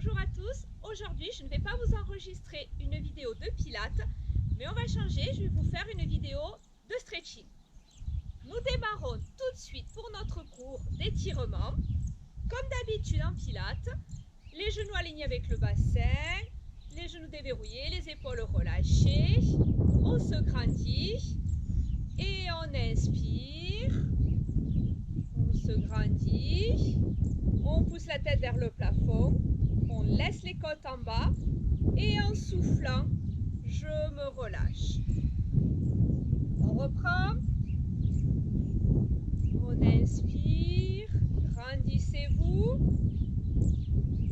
Bonjour à tous, aujourd'hui je ne vais pas vous enregistrer une vidéo de pilates, mais on va changer, je vais vous faire une vidéo de stretching. Nous démarrons tout de suite pour notre cours d'étirement. Comme d'habitude en pilates, les genoux alignés avec le bassin, les genoux déverrouillés, les épaules relâchées, on se grandit et on inspire, on se grandit, on pousse la tête vers le plafond, on laisse les côtes en bas et en soufflant, je me relâche. On reprend, on inspire, grandissez-vous,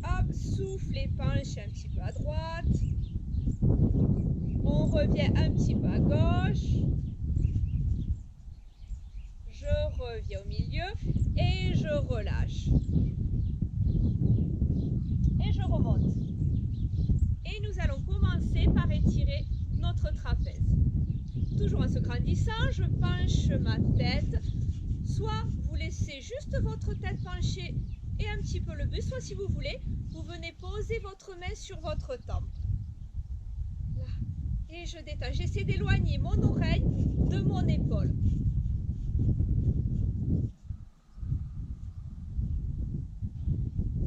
hop, souffle et penche un petit peu à droite, on revient un petit peu à gauche, je reviens au milieu et je relâche. Et je remonte. Et nous allons commencer par étirer notre trapèze. Toujours en se grandissant, je penche ma tête. Soit vous laissez juste votre tête penchée et un petit peu le buste, soit si vous voulez, vous venez poser votre main sur votre tempe. Là. Et je détends. J'essaie d'éloigner mon oreille de mon épaule.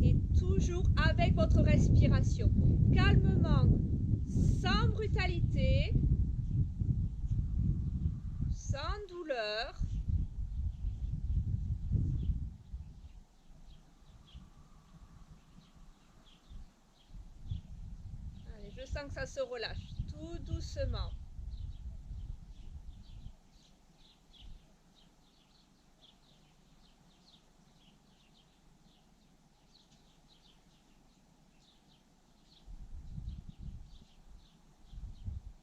Et toujours avec votre respiration. Calmement, sans brutalité, sans douleur. Allez, je sens que ça se relâche tout doucement.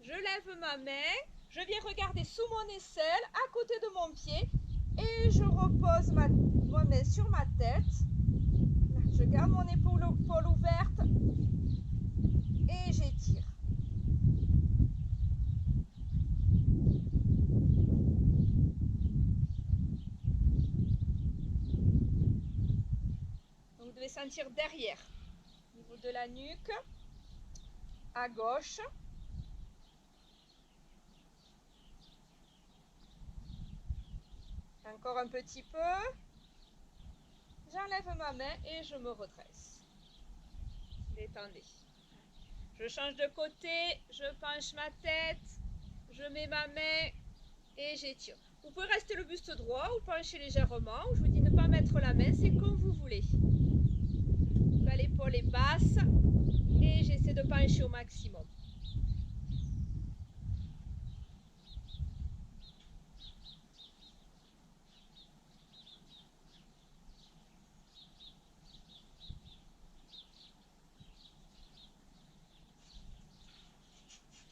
Je lève ma main, je viens regarder sous mon aisselle, à côté de mon pied, et je repose ma main sur ma tête. Je garde mon épaule ouverte et j'étire. Donc, vous devez sentir derrière, au niveau de la nuque, à gauche. Encore un petit peu. J'enlève ma main et je me redresse. Détendez. Je change de côté, je penche ma tête, je mets ma main et j'étire. Vous pouvez rester le buste droit ou pencher légèrement. Je vous dis ne pas mettre la main, c'est comme vous voulez. L'épaule est basse et j'essaie de pencher au maximum.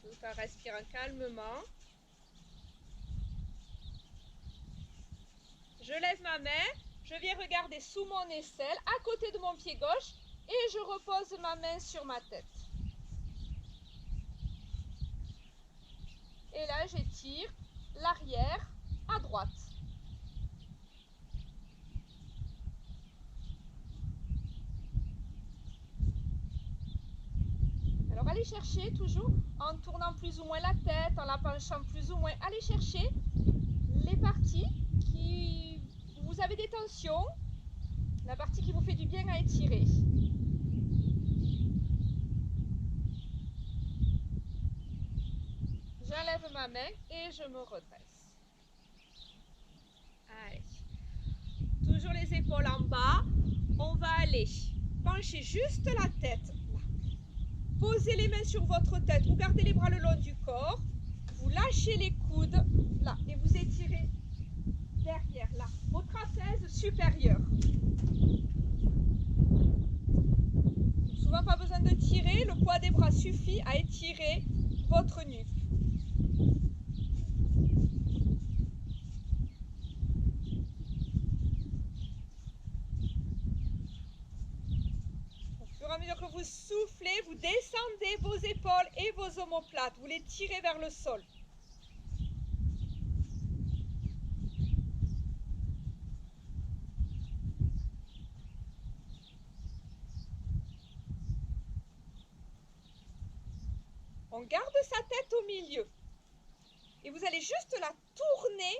Tout en respirant calmement. Je lève ma main, je viens regarder sous mon aisselle, à côté de mon pied gauche, et je repose ma main sur ma tête. Et là, j'étire l'arrière à droite. Alors, allez chercher toujours, en tournant plus ou moins la tête, en la penchant plus ou moins, allez chercher les parties qui vous avez des tensions, la partie qui vous fait du bien à étirer. J'enlève ma main et je me redresse. Allez. Toujours les épaules en bas. On va aller pencher juste la tête. Là. Posez les mains sur votre tête. Vous gardez les bras le long du corps. Vous lâchez les coudes. Là. Et vous étirez derrière. Là. Au trapèze supérieur. Souvent pas besoin de tirer. Le poids des bras suffit à étirer votre nuque. Au fur et à mesure que vous soufflez, vous descendez vos épaules et vos omoplates. Vous les tirez vers le sol. On garde sa tête au milieu. Et vous allez juste la tourner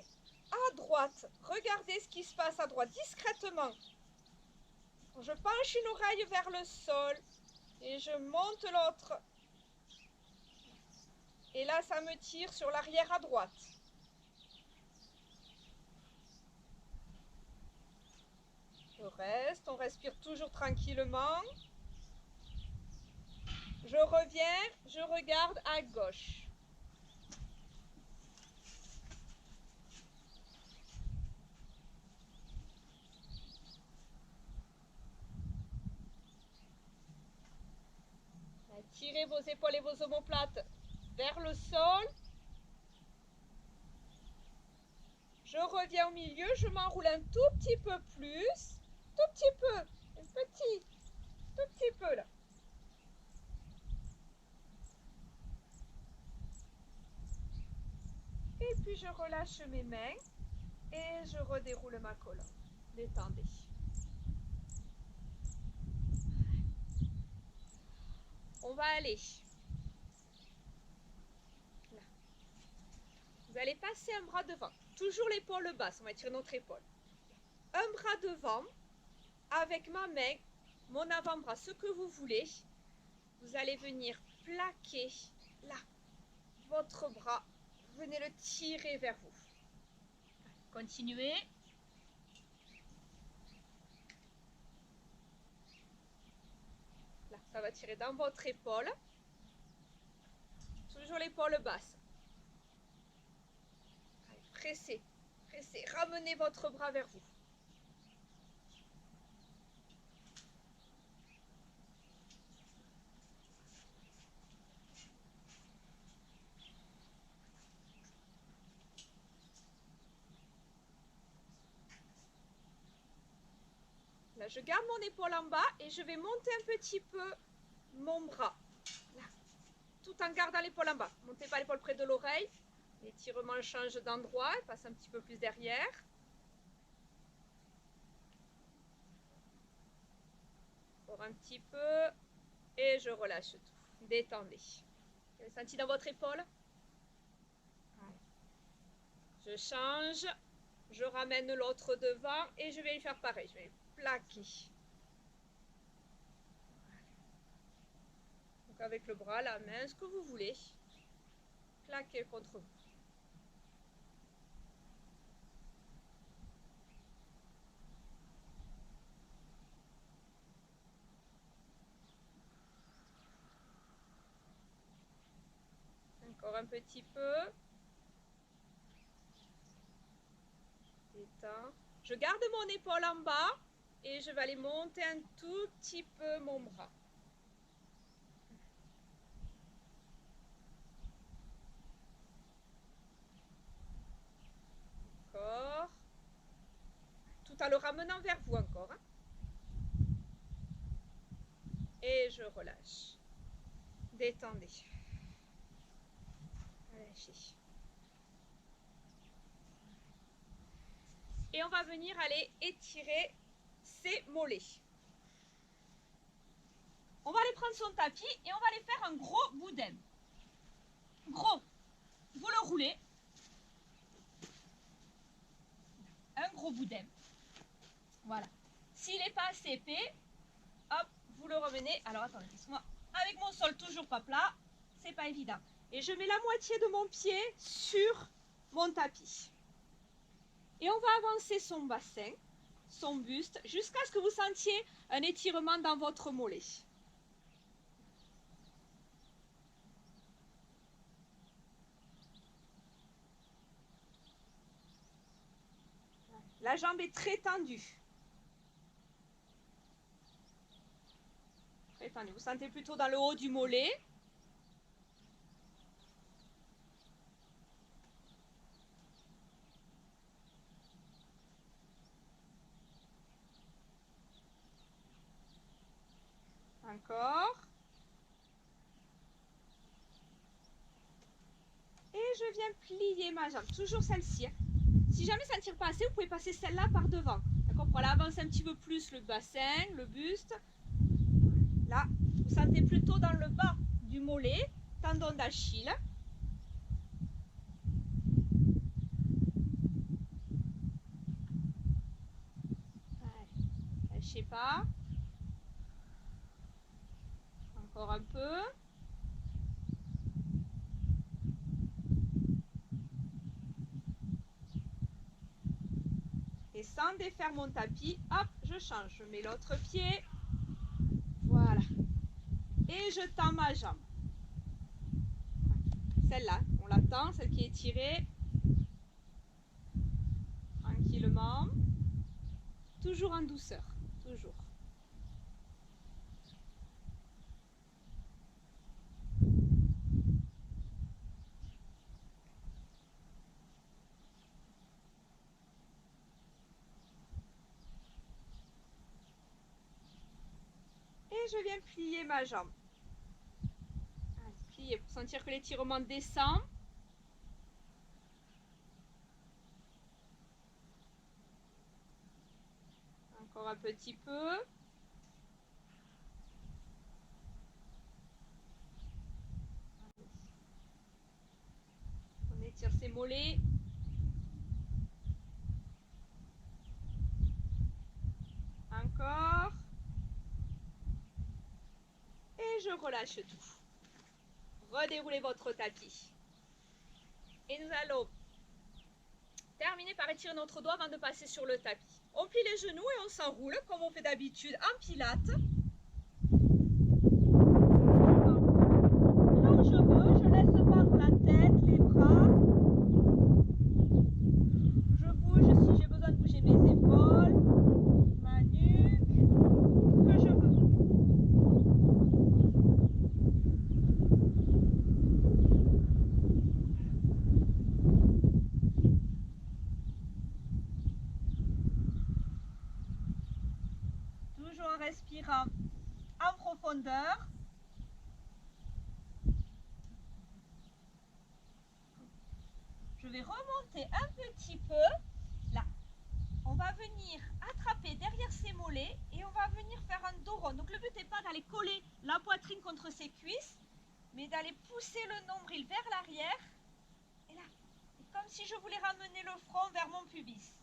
à droite. Regardez ce qui se passe à droite, discrètement. Je penche une oreille vers le sol et je monte l'autre. Et là, ça me tire sur l'arrière à droite. Je reste, on respire toujours tranquillement. Je reviens, je regarde à gauche. Tirez vos épaules et vos omoplates vers le sol. Je reviens au milieu, je m'enroule un tout petit peu plus. Tout petit peu, un tout petit peu là. Et puis je relâche mes mains et je redéroule ma colonne. Détendez. On va aller là. Vous allez passer un bras devant. Toujours l'épaule basse, on va étirer notre épaule. Un bras devant, avec ma main, mon avant-bras, ce que vous voulez. Vous allez venir plaquer là, votre bras. Venez le tirer vers vous. Continuez. Là, ça va tirer dans votre épaule. Toujours l'épaule basse. Allez, pressez, pressez. Ramenez votre bras vers vous. Là, je garde mon épaule en bas et je vais monter un petit peu mon bras. Là, tout en gardant l'épaule en bas. Montez pas l'épaule près de l'oreille. L'étirement change d'endroit, passe un petit peu plus derrière. Encore un petit peu. Et je relâche tout. Détendez. Vous avez senti dans votre épaule? Je change. Je ramène l'autre devant et je vais lui faire pareil. Je vais plaquer. Donc avec le bras, la main, ce que vous voulez. Plaquer contre vous. Encore un petit peu. Détends. Je garde mon épaule en bas et je vais aller monter un tout petit peu mon bras. Encore. Tout en le ramenant vers vous encore. Hein. Et je relâche. Détendez. Relâchez. Et on va venir aller étirer ses mollets. On va aller prendre son tapis et on va aller faire un gros boudin. Gros. Vous le roulez. Un gros boudin. Voilà. S'il n'est pas assez épais, hop, vous le remenez. Alors attendez, moi avec mon sol toujours pas plat, c'est pas évident. Et je mets la moitié de mon pied sur mon tapis. Et on va avancer son bassin, son buste, jusqu'à ce que vous sentiez un étirement dans votre mollet. La jambe est très tendue. Très tendue. Vous sentez plutôt dans le haut du mollet. Encore. Et je viens plier ma jambe. Toujours celle-ci. Si jamais ça ne tire pas assez, vous pouvez passer celle-là par devant. D'accord? Pour aller avancer un petit peu plus le bassin, le buste. Là, vous sentez plutôt dans le bas du mollet, tendon d'Achille. Lâchez pas. Encore un peu. Et sans défaire mon tapis, hop, je change. Je mets l'autre pied. Voilà. Et je tends ma jambe. Celle-là, on la tend, celle qui est tirée. Tranquillement. Toujours en douceur. Toujours. Et je viens plier ma jambe. Plier pour sentir que l'étirement descend. Encore un petit peu. On étire ses mollets. Encore. Et je relâche tout. Redéroulez votre tapis. Et nous allons terminer par étirer notre doigt avant de passer sur le tapis. On plie les genoux et on s'enroule comme on fait d'habitude en pilates. Là où je veux, je laisse pendre la tête, les bras. Je bouge si j'ai besoin de bouger mes épaules, ma nuque, ce que je veux. Toujours en respirant en profondeur. Je vais remonter un petit peu. Là, on va venir attraper derrière ses mollets et on va venir faire un dos rond. Donc le but n'est pas d'aller coller la poitrine contre ses cuisses, mais d'aller pousser le nombril vers l'arrière. Et là, c'est comme si je voulais ramener le front vers mon pubis.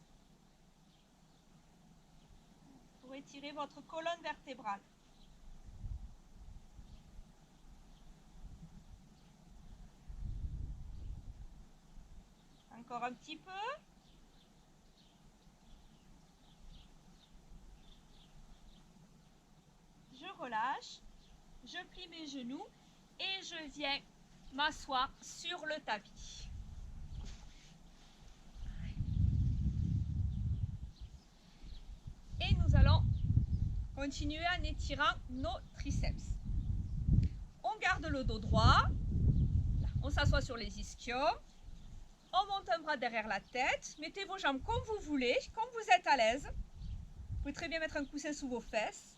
Pour étirer votre colonne vertébrale. Encore un petit peu. Je relâche, je plie mes genoux et je viens m'asseoir sur le tapis. Et nous allons continuer en étirant nos triceps. On garde le dos droit, on s'assoit sur les ischions, on monte un bras derrière la tête, mettez vos jambes comme vous voulez, comme vous êtes à l'aise. Vous pouvez très bien mettre un coussin sous vos fesses.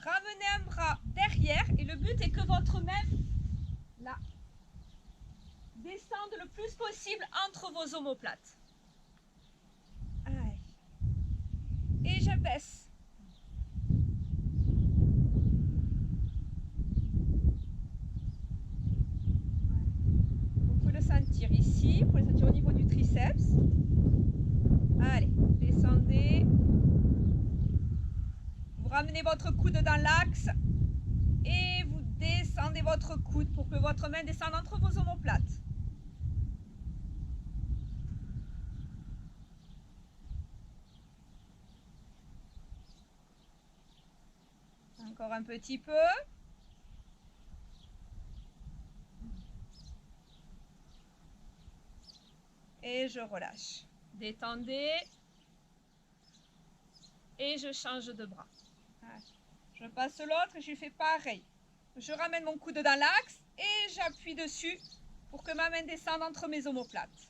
Ramenez un bras derrière et le but est que votre main là, descende le plus possible entre vos omoplates. Et je baisse. Vous pouvez le sentir ici, vous pouvez le sentir au niveau du triceps. Allez, descendez. Vous ramenez votre coude dans l'axe et vous descendez votre coude pour que votre main descende entre vos omoplates. Encore un petit peu. Et je relâche. Détendez. Et je change de bras. Je passe l'autre et je fais pareil. Je ramène mon coude dans l'axe et j'appuie dessus pour que ma main descende entre mes omoplates.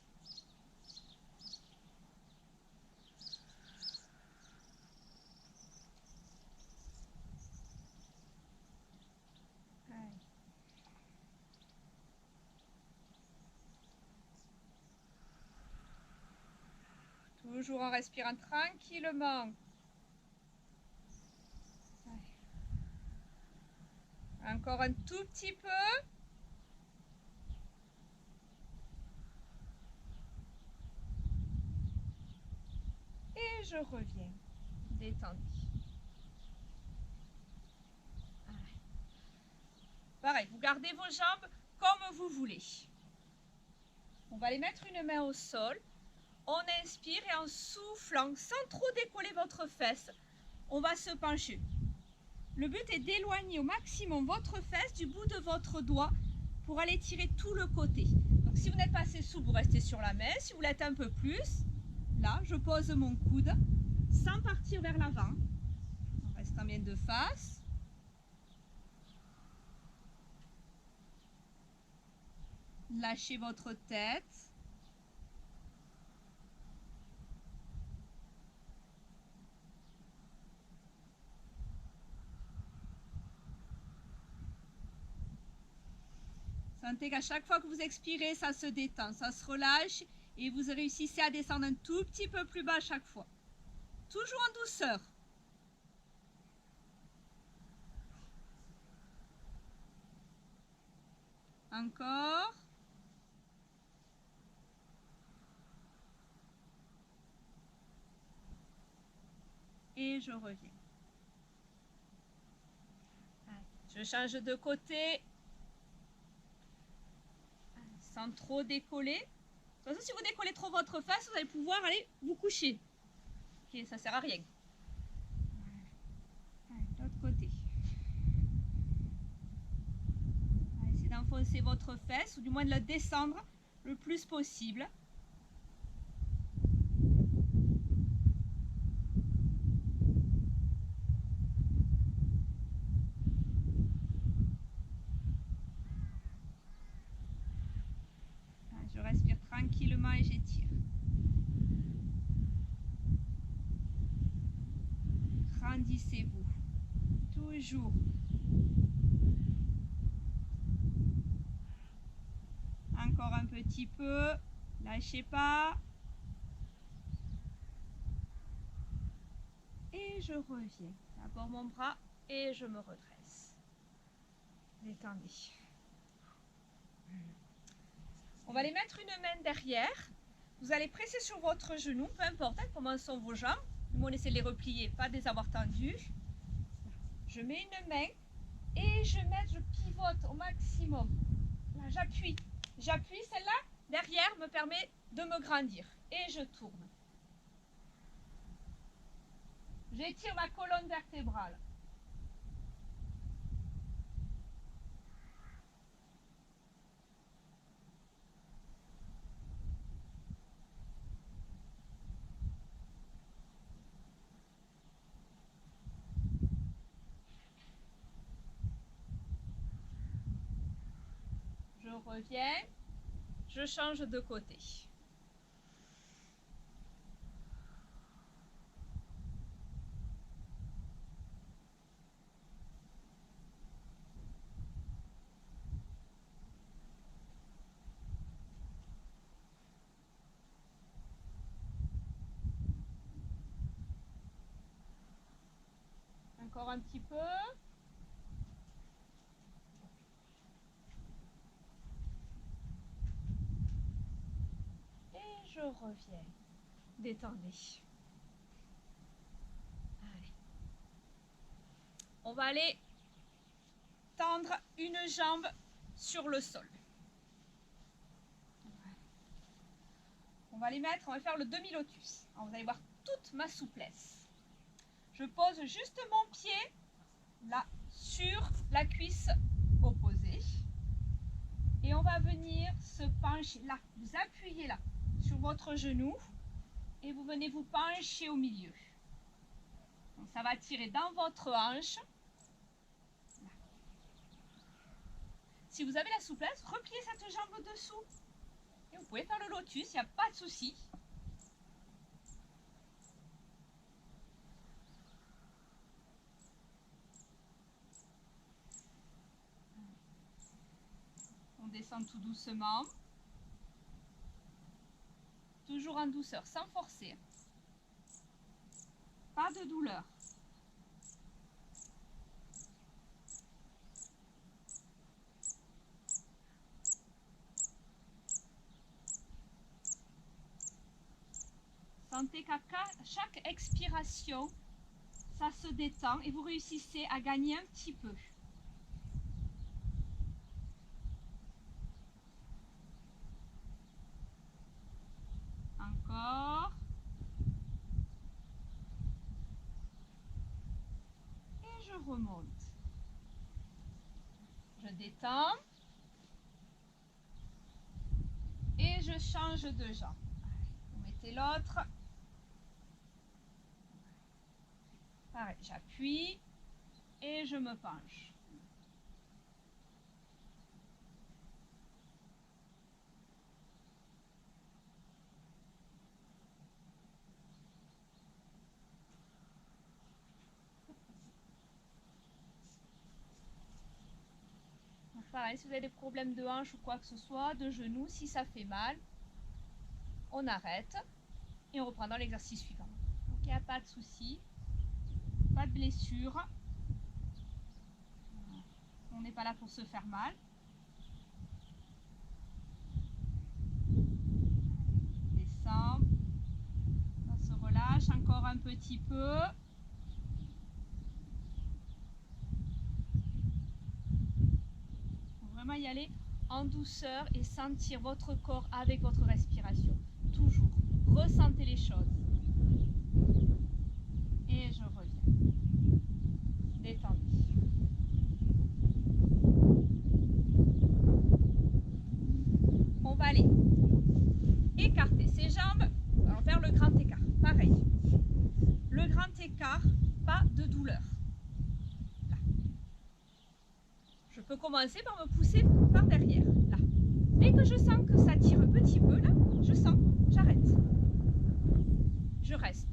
Toujours en respirant tranquillement. Encore un tout petit peu. je reviens. Détendez. Pareil, vous gardez vos jambes comme vous voulez. On va aller mettre une main au sol. On inspire et en soufflant, sans trop décoller votre fesse, on va se pencher. Le but est d'éloigner au maximum votre fesse du bout de votre doigt pour aller tirer tout le côté. Donc si vous n'êtes pas assez souple, vous restez sur la main. Si vous l'êtes un peu plus, là, je pose mon coude sans partir vers l'avant, en restant bien de face. Lâchez votre tête. Sentez qu'à chaque fois que vous expirez, ça se détend, ça se relâche et vous réussissez à descendre un tout petit peu plus bas à chaque fois. Toujours en douceur. Encore. Et je reviens. Je change de côté. Sans trop décoller. De toute façon, si vous décollez trop votre face, vous allez pouvoir aller vous coucher. Ok, ça sert à rien. L'autre côté. Essayez d'enfoncer votre fesse, ou du moins de la descendre le plus possible. Je respire tranquillement et j'étire. Grandissez-vous. Toujours. Encore un petit peu. Lâchez pas. Et je reviens. D'abord mon bras et je me redresse. Détendez. On va les mettre une main derrière. Vous allez presser sur votre genou, peu importe comment sont vos jambes. Moi, on essaie de les replier, pas de les avoir tendues. Je mets une main et je pivote au maximum. Là, j'appuie. J'appuie, celle-là, derrière, me permet de me grandir. Et je tourne. J'étire ma colonne vertébrale. Je reviens. Je change de côté. Encore un petit peu. Et je reviens. Détendez. Allez. On va aller tendre une jambe sur le sol. On va les mettre, on va faire le demi-lotus. Vous allez voir toute ma souplesse. Je pose juste mon pied là sur la cuisse opposée. Et on va venir se pencher là. Vous appuyez là sur votre genou et vous venez vous pencher au milieu. Donc ça va tirer dans votre hanche. Là. Si vous avez la souplesse, repliez cette jambe dessous. Et vous pouvez faire le lotus, il n'y a pas de souci. On descend tout doucement. Toujours en douceur, sans forcer. Pas de douleur. Sentez qu'à chaque expiration, ça se détend et vous réussissez à gagner un petit peu. Encore. Et je remonte. Je détends. Et je change de jambe. Vous mettez l'autre. Pareil, j'appuie et je me penche. Pareil, si vous avez des problèmes de hanche ou quoi que ce soit, de genoux, si ça fait mal, on arrête et on reprend dans l'exercice suivant. Donc il n'y a pas de souci, pas de blessure. On n'est pas là pour se faire mal. Descend, on se relâche encore un petit peu. Vraiment y aller en douceur et sentir votre corps avec votre respiration. Toujours, ressentez les choses. Et je reviens. Détendez. On va aller écarter ses jambes. On va faire le grand écart. Pareil. Le grand écart, pas de douleur. Là. Je peux commencer par me pousser par derrière. Là. Dès que je sens que ça tire un petit peu, là, je sens, j'arrête. Je reste.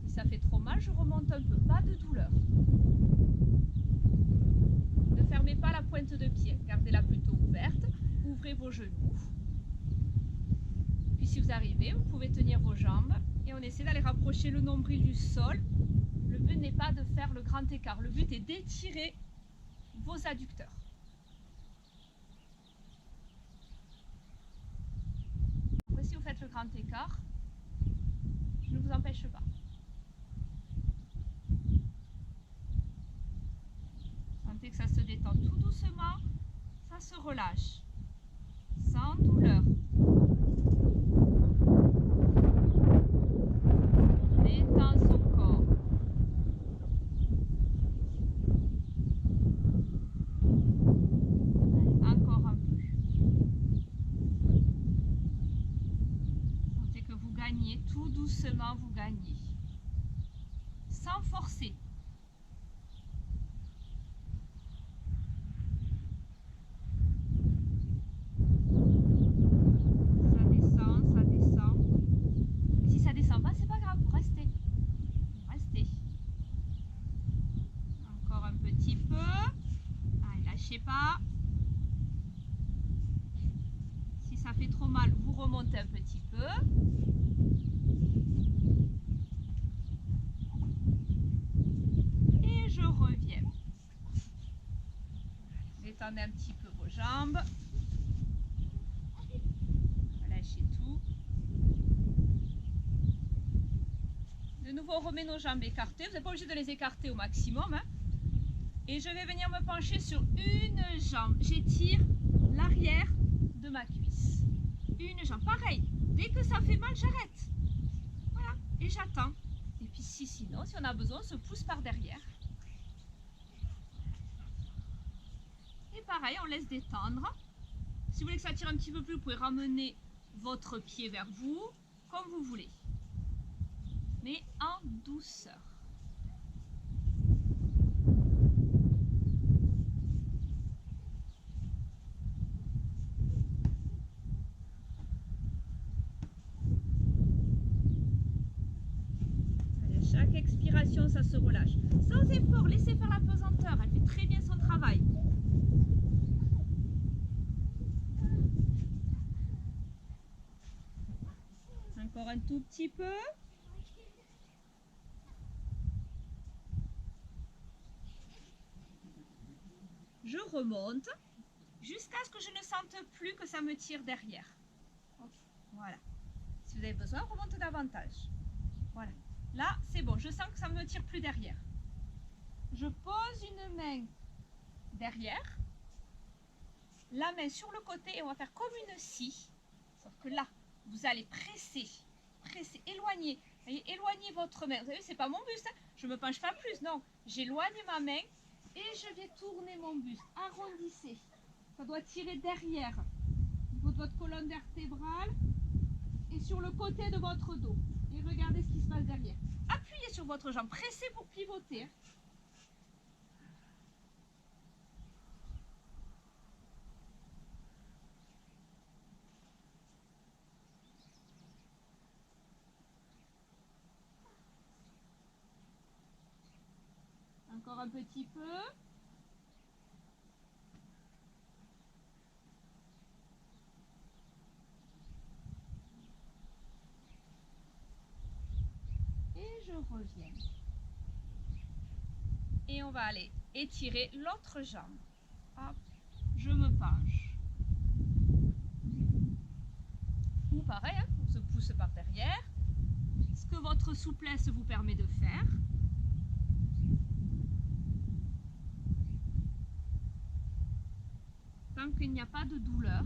Si ça fait trop mal, je remonte un peu. Pas de douleur. Ne fermez pas la pointe de pied. Gardez-la plutôt ouverte. Ouvrez vos genoux. Puis si vous arrivez, vous pouvez tenir vos jambes et on essaie d'aller rapprocher le nombril du sol. Le but n'est pas de faire le grand écart. Le but est d'étirer vos adducteurs. Après, si vous faites le grand écart, je ne vous empêche pas. Sentez que ça se détend tout doucement, ça se relâche, sans douleur. Détend son corps. Allez, encore un peu. Sentez que vous gagnez, tout doucement vous gagnez. Sans forcer. Ça descend. Si ça descend pas, c'est pas grave, restez. Restez. Encore un petit peu. Allez, lâchez pas. Si ça fait trop mal, vous remontez un petit peu. Et je reviens. Détendez un petit peu vos jambes. Lâchez tout. De nouveau, on remet nos jambes écartées. Vous n'êtes pas obligé de les écarter au maximum. Hein. Et je vais venir me pencher sur une jambe. J'étire l'arrière de ma cuisse. Une jambe. Pareil, dès que ça fait mal, j'arrête. Voilà, et j'attends. Et puis sinon, si on a besoin, on se pousse par derrière. Et pareil, on laisse détendre. Si vous voulez que ça tire un petit peu plus, vous pouvez ramener votre pied vers vous, comme vous voulez. Mais en douceur. Allez, à chaque expiration, ça se relâche. Sans effort, laissez faire la pesanteur. Elle fait très bien son travail. Encore un tout petit peu. Je remonte jusqu'à ce que je ne sente plus que ça me tire derrière. Voilà. Si vous avez besoin, on remonte davantage. Voilà. Là, c'est bon. Je sens que ça ne me tire plus derrière. Je pose une main derrière, la main sur le côté et on va faire comme une scie. Sauf que là, vous allez presser, éloigner. Voyez, éloignez votre main. Vous savez, c'est pas mon buste. Hein. Je me penche pas plus. Non, j'éloigne ma main et je vais tourner mon buste. Arrondissez. Ça doit tirer derrière, au niveau de votre colonne vertébrale et sur le côté de votre dos. Et regardez ce qui se passe derrière. Appuyez sur votre jambe, pressez pour pivoter. Hein. Encore un petit peu. Et je reviens. Et on va aller étirer l'autre jambe. Hop, je me penche. Ou pareil, hein, on se pousse par derrière. Ce que votre souplesse vous permet de faire. Tant qu'il n'y a pas de douleur.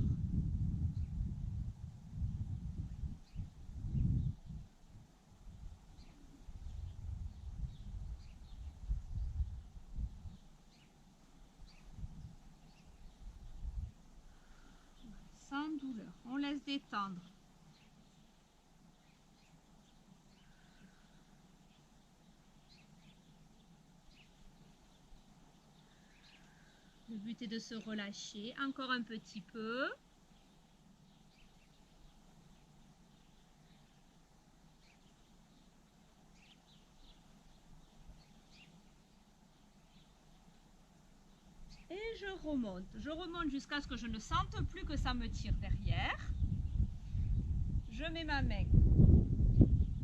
Sans douleur. On laisse détendre. Le but est de se relâcher. Encore un petit peu. Et je remonte. Je remonte jusqu'à ce que je ne sente plus que ça me tire derrière. Je mets ma main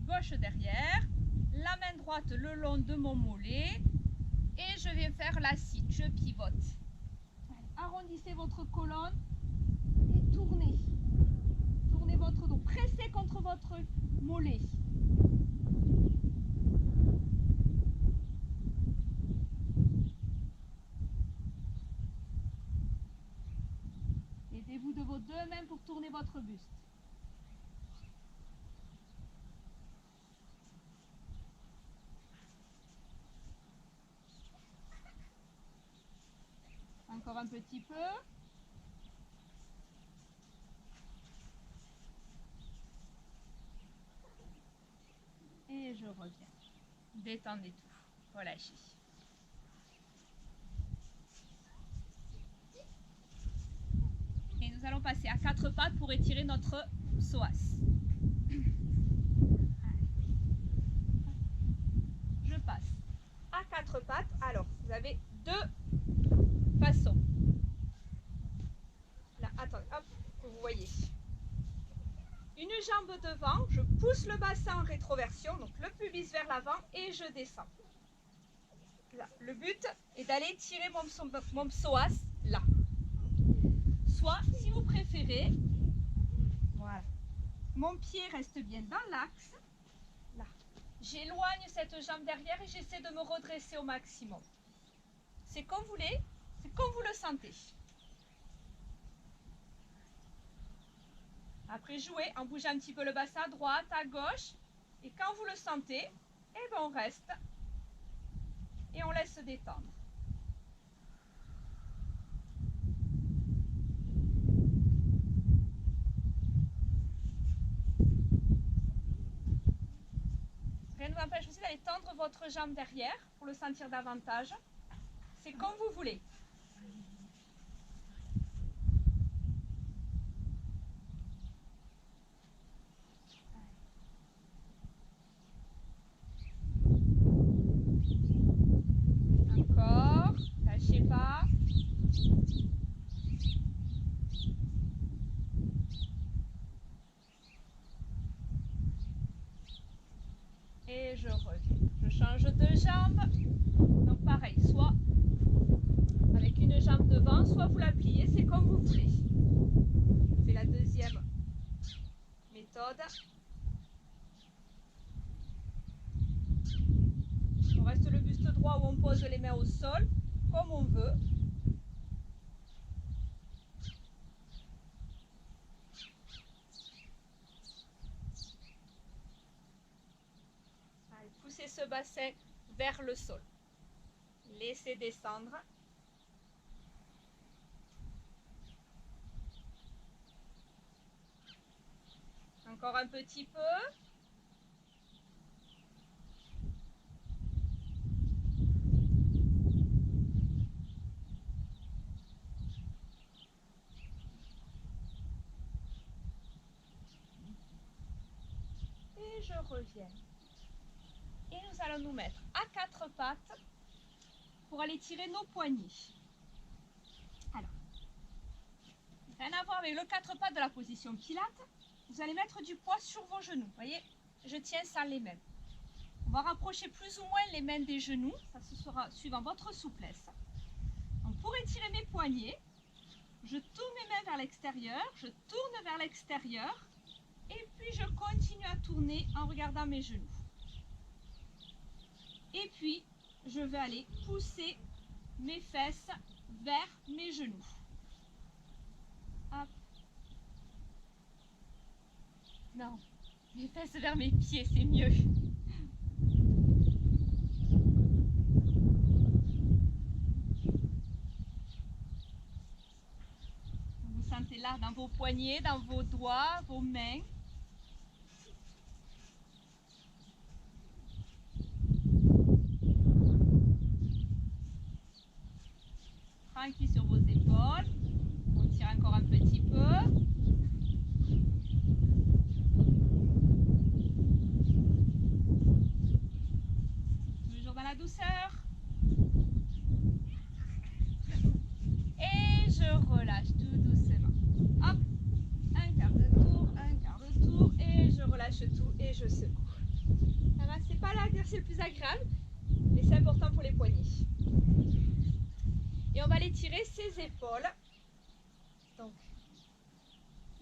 gauche derrière, la main droite le long de mon mollet et je vais faire la scie. Je pivote. Arrondissez votre colonne et tournez. Tournez votre dos. Pressez contre votre mollet. Aidez-vous de vos deux mains pour tourner votre buste. Encore un petit peu. Et je reviens. Détendez tout. Relâchez. Et nous allons passer à quatre pattes pour étirer notre psoas. Je passe à quatre pattes. Alors, vous avez deux façons. Là, attendez, hop, vous voyez. Une jambe devant, je pousse le bassin en rétroversion, donc le pubis vers l'avant et je descends. Là, le but est d'aller tirer mon psoas là. Soit, si vous préférez, voilà, mon pied reste bien dans l'axe. Là, j'éloigne cette jambe derrière et j'essaie de me redresser au maximum. C'est comme vous voulez, c'est comme vous le sentez. Après, jouez en bougeant un petit peu le bassin à droite, à gauche. Et quand vous le sentez, eh ben on reste et on laisse se détendre. Rien ne vous empêche aussi d'aller tendre votre jambe derrière pour le sentir davantage. C'est comme vous voulez. Encore, lâchez pas. Et je reviens. Je change de jambe. Donc pareil, soit avec une jambe devant, soit vous la pliez, c'est comme vous voulez. C'est la deuxième méthode. comme on veut. Allez, poussez ce bassin vers le sol. Laissez descendre. Encore un petit peu. Et je reviens. Et nous allons nous mettre à quatre pattes pour aller tirer nos poignets. Alors, rien à voir avec le quatre pattes de la position Pilate. Vous allez mettre du poids sur vos genoux. Vous voyez, je tiens sans les mains. On va rapprocher plus ou moins les mains des genoux. Ça se sera suivant votre souplesse. Donc, pour étirer mes poignets, je tourne mes mains vers l'extérieur, je tourne vers l'extérieur et puis je continue à tourner en regardant mes genoux. Et puis, je vais aller pousser mes fesses vers mes genoux. Hop. Non, mes fesses vers mes pieds, c'est mieux. Vous sentez là dans vos poignets, dans vos doigts, vos mains. Tranquille sur vos épaules. On tire encore un petit peu. Toujours dans la douceur. Et je relâche tout doucement. Hop, un quart de tour, et je relâche tout et je secoue. Ça va, c'est pas l'exercice le plus agréable, mais c'est important pour les poignets. Et on va aller tirer ses épaules. Donc,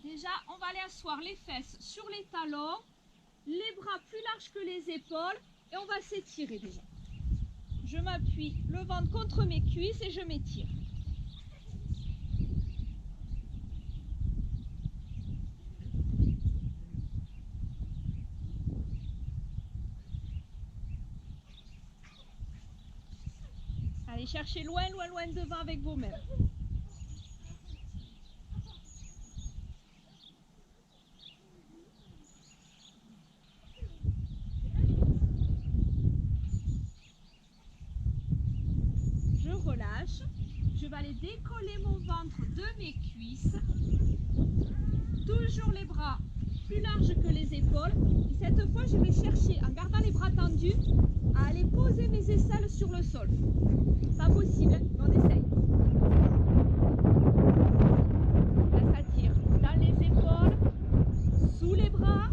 déjà, on va aller asseoir les fesses sur les talons, les bras plus larges que les épaules, et on va s'étirer déjà. Je m'appuie le ventre contre mes cuisses et je m'étire. Allez chercher loin, loin, loin devant avec vos mains. Je relâche. Je vais aller décoller mon ventre de mes cuisses. Toujours les bras plus larges que les épaules. Et cette fois, je vais chercher, en gardant les bras tendus, à aller poser mes aisselles sur le sol. Pas possible, mais on essaye. Là, ça tire dans les épaules, sous les bras.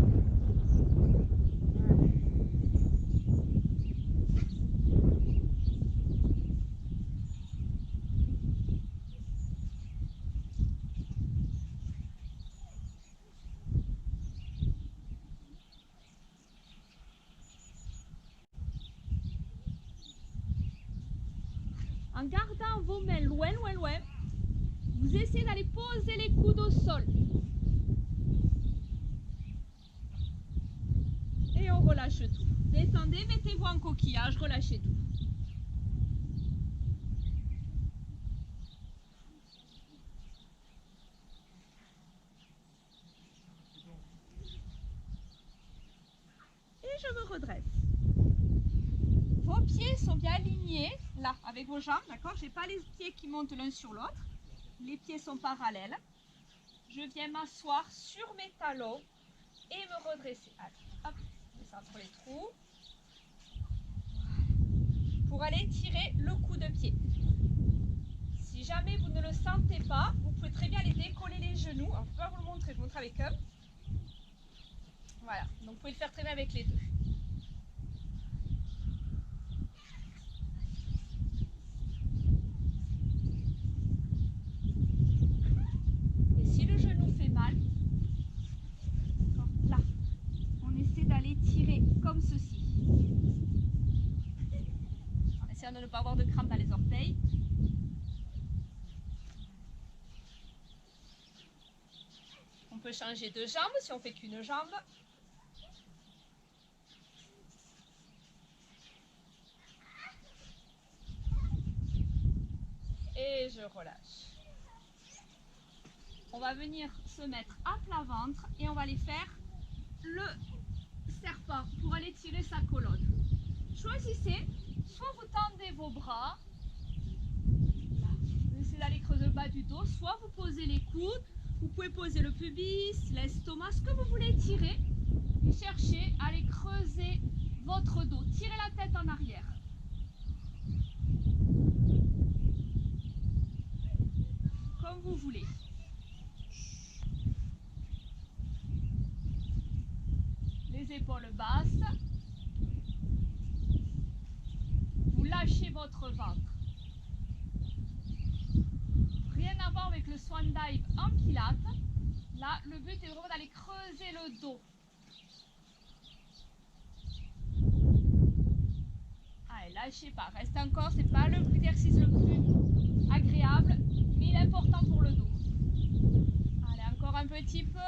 En gardant vos mains loin, loin, loin, vous essayez d'aller poser les coudes au sol. Et on relâche tout. Descendez, mettez-vous en coquillage, relâchez tout. Et je me redresse. Vos pieds sont bien alignés, là, avec vos jambes, d'accord? Je n'ai pas les pieds qui montent l'un sur l'autre. Les pieds sont parallèles. Je viens m'asseoir sur mes talons et me redresser. Allez, hop, je descends entre les trous. Pour aller tirer le coup de pied. Si jamais vous ne le sentez pas, vous pouvez très bien aller décoller les genoux. Alors, je ne peux pas vous le montrer, je vous montre avec eux. Voilà, donc vous pouvez le faire très bien avec les deux. Là, on essaie d'aller tirer comme ceci. En essayant de ne pas avoir de crampes dans les orteils. peut changer de jambe si on fait qu'une jambe. Et je relâche. On va venir se mettre à plat ventre et on va aller faire le serpent pour aller tirer sa colonne. Choisissez, soit vous tendez vos bras, là, vous essayez d'aller creuser le bas du dos, soit vous posez les coudes, vous pouvez poser le pubis, l'estomac, ce que vous voulez tirer et cherchez à aller creuser votre dos. Tirez la tête en arrière. Comme vous voulez. Les épaules basses. Vous lâchez votre ventre. Rien à voir avec le swan dive en pilates. Là, le but est vraiment d'aller creuser le dos. Allez, lâchez pas. Restez encore, c'est pas l'exercice le plus agréable, mais il est important pour le dos. Allez, encore un petit peu.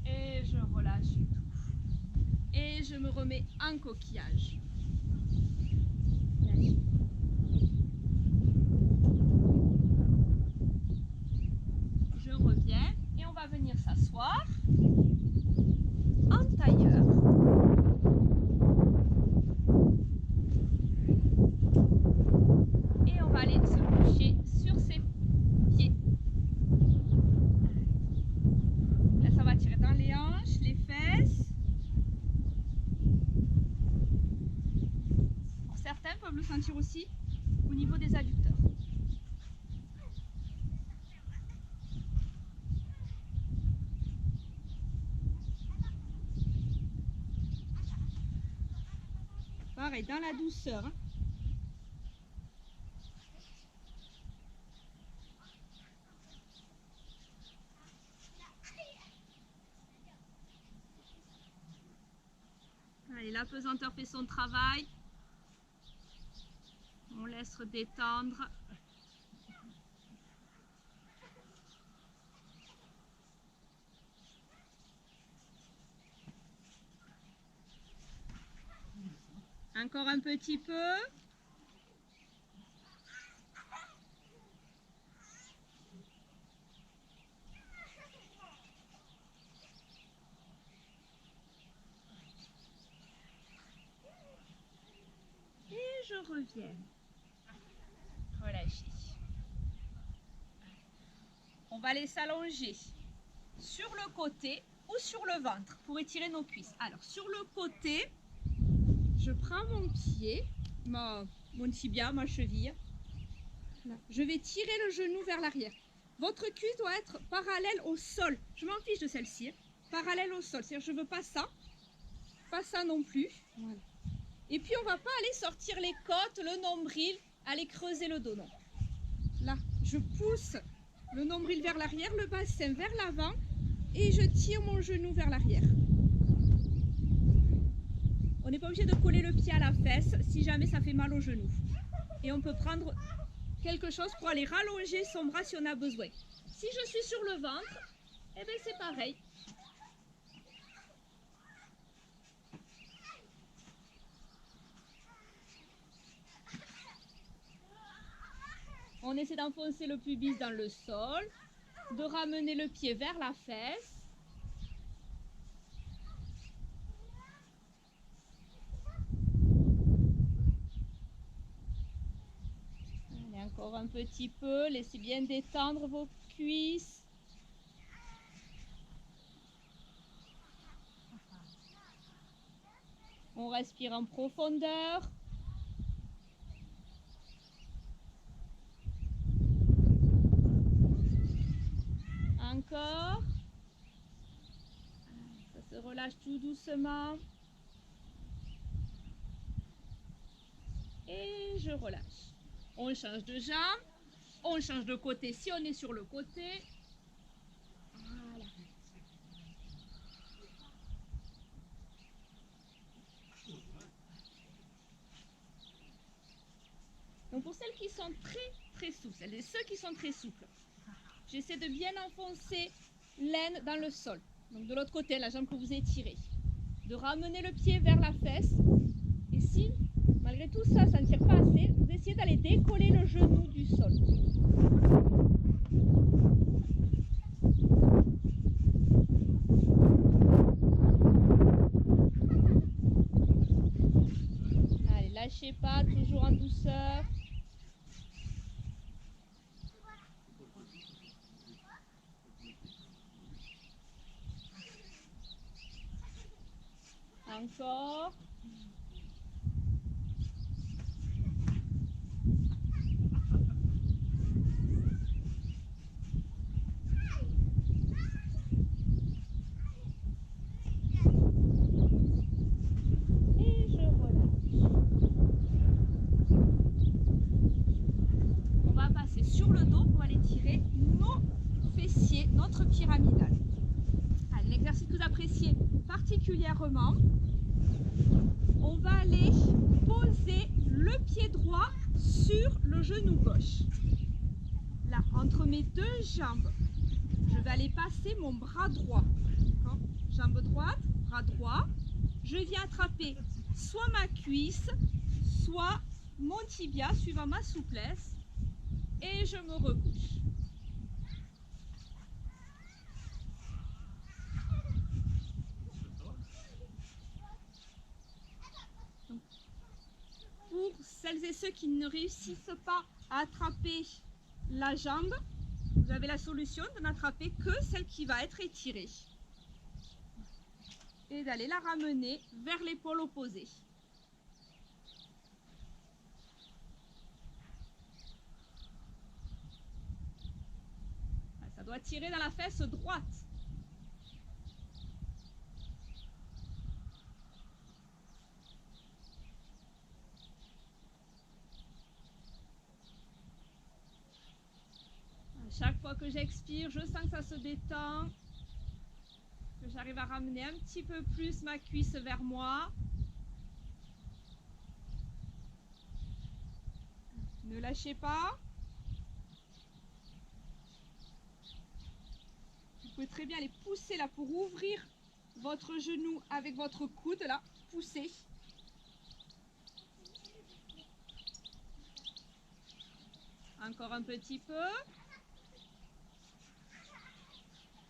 Et je relâche tout. Et je me remets en coquillage. Lâchez. Je reviens et on va venir s'asseoir en tailleur. Et on va aller se coucher sur ses pieds. Là, ça va tirer dans les hanches, les fesses. Pour certains peuvent le sentir aussi au niveau des adducteurs. Pareil, dans la douceur. Hein. Allez, la pesanteur fait son travail. On laisse détendre. Encore un petit peu. Et je reviens. Relâchez. On va aller s'allonger sur le côté ou sur le ventre pour étirer nos cuisses. Alors, sur le côté, je prends mon pied, mon tibia, ma cheville. Là. Je vais tirer le genou vers l'arrière. Votre cuisse doit être parallèle au sol. Je m'en fiche de celle-ci. Hein. Parallèle au sol. C'est-à-dire je ne veux pas ça non plus. Voilà. Et puis on ne va pas aller sortir les côtes, le nombril, aller creuser le dos. Non. Là, je pousse le nombril vers l'arrière, le bassin vers l'avant et je tire mon genou vers l'arrière. On n'est pas obligé de coller le pied à la fesse si jamais ça fait mal au genou. Et on peut prendre quelque chose pour aller rallonger son bras si on a besoin. Si je suis sur le ventre, eh bien c'est pareil. On essaie d'enfoncer le pubis dans le sol, de ramener le pied vers la fesse. Allez, encore un petit peu, laissez bien détendre vos cuisses. On respire en profondeur. Encore. Ça se relâche tout doucement. Et je relâche. On change de jambe. On change de côté si on est sur le côté. Voilà. Donc pour celles qui sont sont très souples, celles et ceux qui sont très souples. J'essaie de bien enfoncer l'aine dans le sol. Donc de l'autre côté, la jambe que vous étirez. De ramener le pied vers la fesse. Et si, malgré tout ça, ça ne tire pas assez, vous essayez d'aller décoller le genou du sol. Allez, lâchez pas, toujours en douceur. Encore. Et je relâche. On va passer sur le dos pour aller tirer nos fessiers, notre pyramidal. Un exercice que vous appréciez particulièrement. On va aller poser le pied droit sur le genou gauche. Là, entre mes deux jambes, je vais aller passer mon bras droit. Jambe droite, bras droit. Je viens attraper soit ma cuisse, soit mon tibia, suivant ma souplesse. Et je me recouche. Pour celles et ceux qui ne réussissent pas à attraper la jambe, vous avez la solution de n'attraper que celle qui va être étirée. Et d'aller la ramener vers l'épaule opposée. Ça doit tirer dans la fesse droite. Chaque fois que j'expire, je sens que ça se détend, que j'arrive à ramener un petit peu plus ma cuisse vers moi. Ne lâchez pas. Vous pouvez très bien les pousser là pour ouvrir votre genou avec votre coude là, poussez. Encore un petit peu.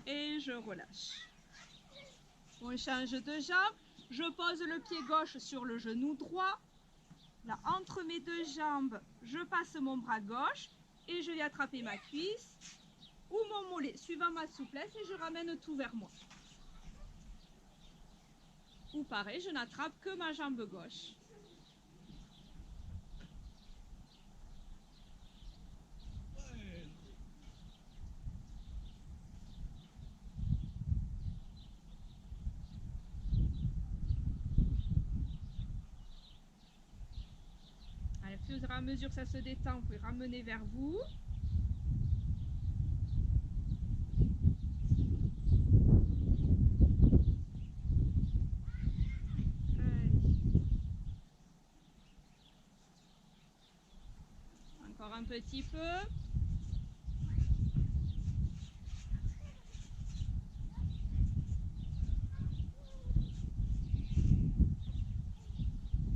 Et je relâche. On change de jambe. Je pose le pied gauche sur le genou droit. Là, entre mes deux jambes, je passe mon bras gauche et je vais attraper ma cuisse ou mon mollet, suivant ma souplesse, et je ramène tout vers moi. Ou pareil, je n'attrape que ma jambe gauche. Allez, au fur et à mesure que ça se détend, vous pouvez ramener vers vous. Encore un petit peu.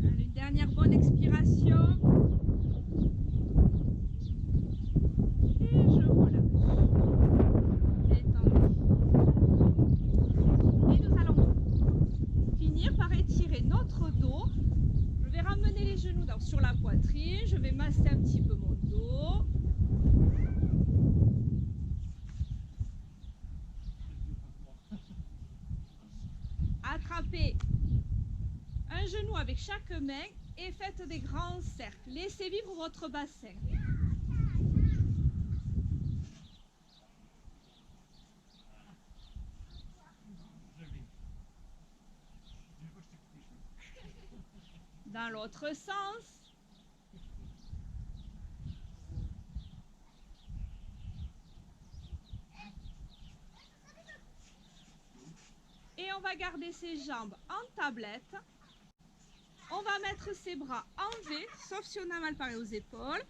Allez, une dernière bonne expiration. Et je relâche. Détendez. Et nous allons finir par étirer notre dos. Je vais ramener les genoux sur la poitrine. Je vais masser un petit peu mon dos. Attrapez un genou avec chaque main et faites des grands cercles. Laissez vivre votre bassin. Dans l'autre sens. Et on va garder ses jambes en tablette. On va mettre ses bras en V, sauf si on a mal paré aux épaules.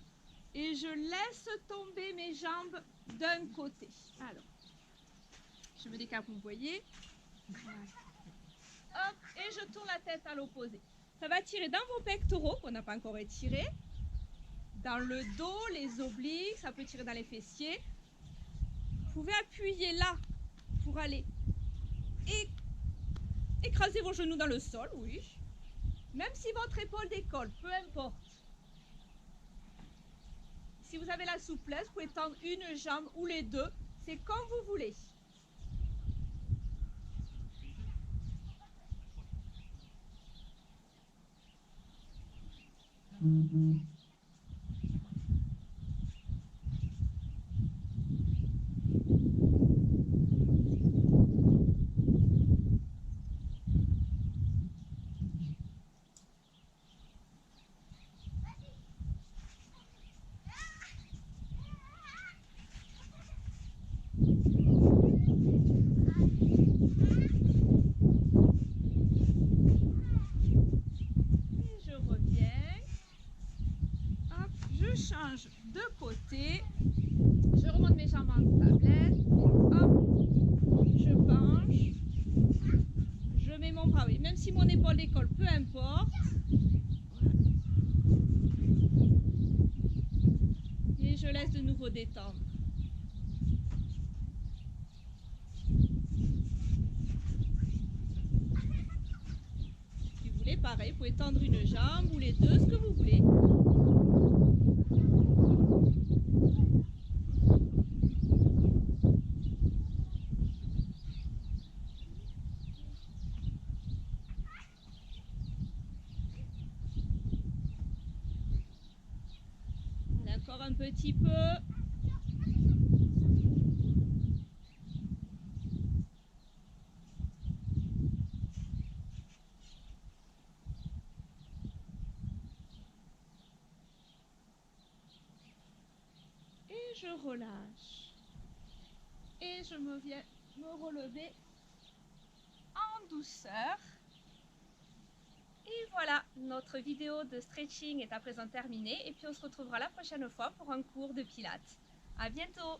Et je laisse tomber mes jambes d'un côté. Alors, je me décale comme vous voyez. Voilà. Hop, et je tourne la tête à l'opposé. Ça va tirer dans vos pectoraux qu'on n'a pas encore étirés, dans le dos, les obliques, ça peut tirer dans les fessiers. Vous pouvez appuyer là pour aller écraser vos genoux dans le sol, oui. Même si votre épaule décolle, peu importe. Si vous avez la souplesse, vous pouvez tendre une jambe ou les deux, c'est comme vous voulez. Je change de côté, je remonte mes jambes en tablette, hop, je penche, je mets mon bras, oui, même si mon épaule décolle, peu importe. Et je laisse de nouveau détendre. Si vous voulez, pareil, vous pouvez tendre une jambe ou les deux, ce que vous voulez. Encore un petit peu. Et je relâche. Et je me viens me relever en douceur. Et voilà, notre vidéo de stretching est à présent terminée. Et puis on se retrouvera la prochaine fois pour un cours de pilates. À bientôt!